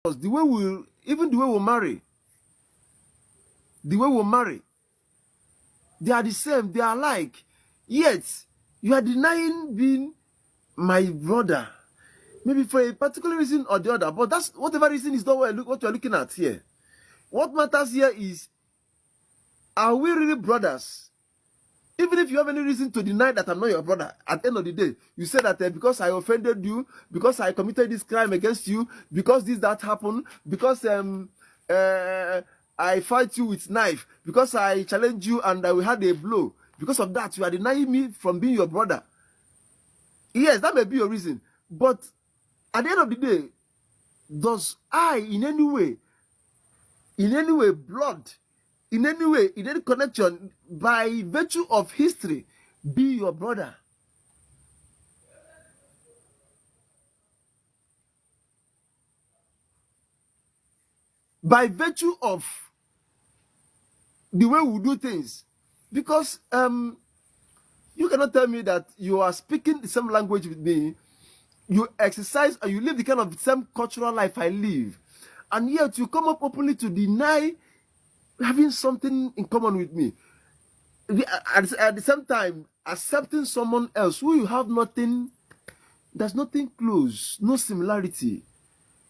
the way we marry, they are the same, they are alike. Yet you are denying being my brother, maybe for a particular reason or the other. But that's whatever reason is not what you're looking at here. What matters here is, are we really brothers? Even if you have any reason to deny that I'm not your brother, at the end of the day, you say that because I offended you, because I committed this crime against you, because that happened, because I fight you with knife, because I challenge you and we had a blow. Because of that, you are denying me from being your brother. Yes, that may be your reason. But at the end of the day, does I in any way, blood, in any connection, by virtue of history, be your brother? By virtue of the way we do things. Because you cannot tell me that you are speaking the same language with me, you exercise and you live the kind of same cultural life I live, and yet you come up openly to deny having something in common with me. At the same time, accepting someone else who you have nothing, there's nothing close, no similarity.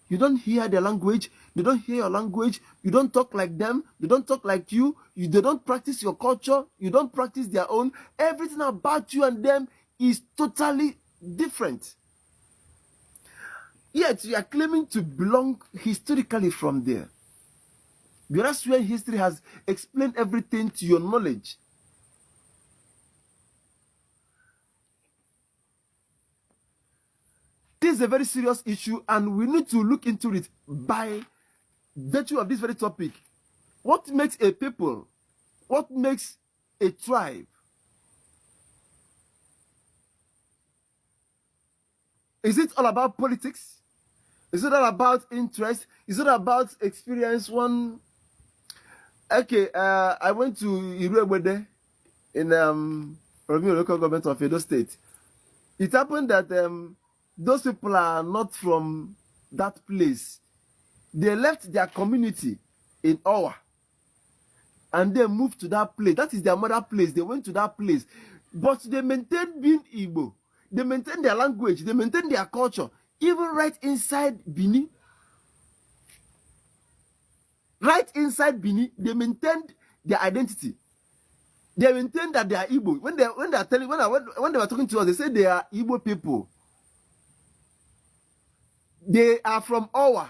You don't hear their language, they don't hear your language, you don't talk like them, they don't talk like you, they don't practice your culture, you don't practice their own. Everything about you and them is totally different. Yet you are claiming to belong historically from there. Whereas when history has explained everything to your knowledge. This is a very serious issue and we need to look into it by virtue of this very topic. What makes a people? What makes a tribe? Is it all about politics? Is it all about interest? Is it about experience? Okay, I went to Iruewede in local government of Edo State. It happened that those people are not from that place. They left their community in Owa and they moved to that place. That is their mother place. They went to that place. But they maintained being Igbo. They maintained their language. They maintained their culture. Even right inside Bini. Right inside Bini, they maintained their identity. They maintained that they are Igbo. When they were talking to us, they said they are Igbo people. They are from Owa.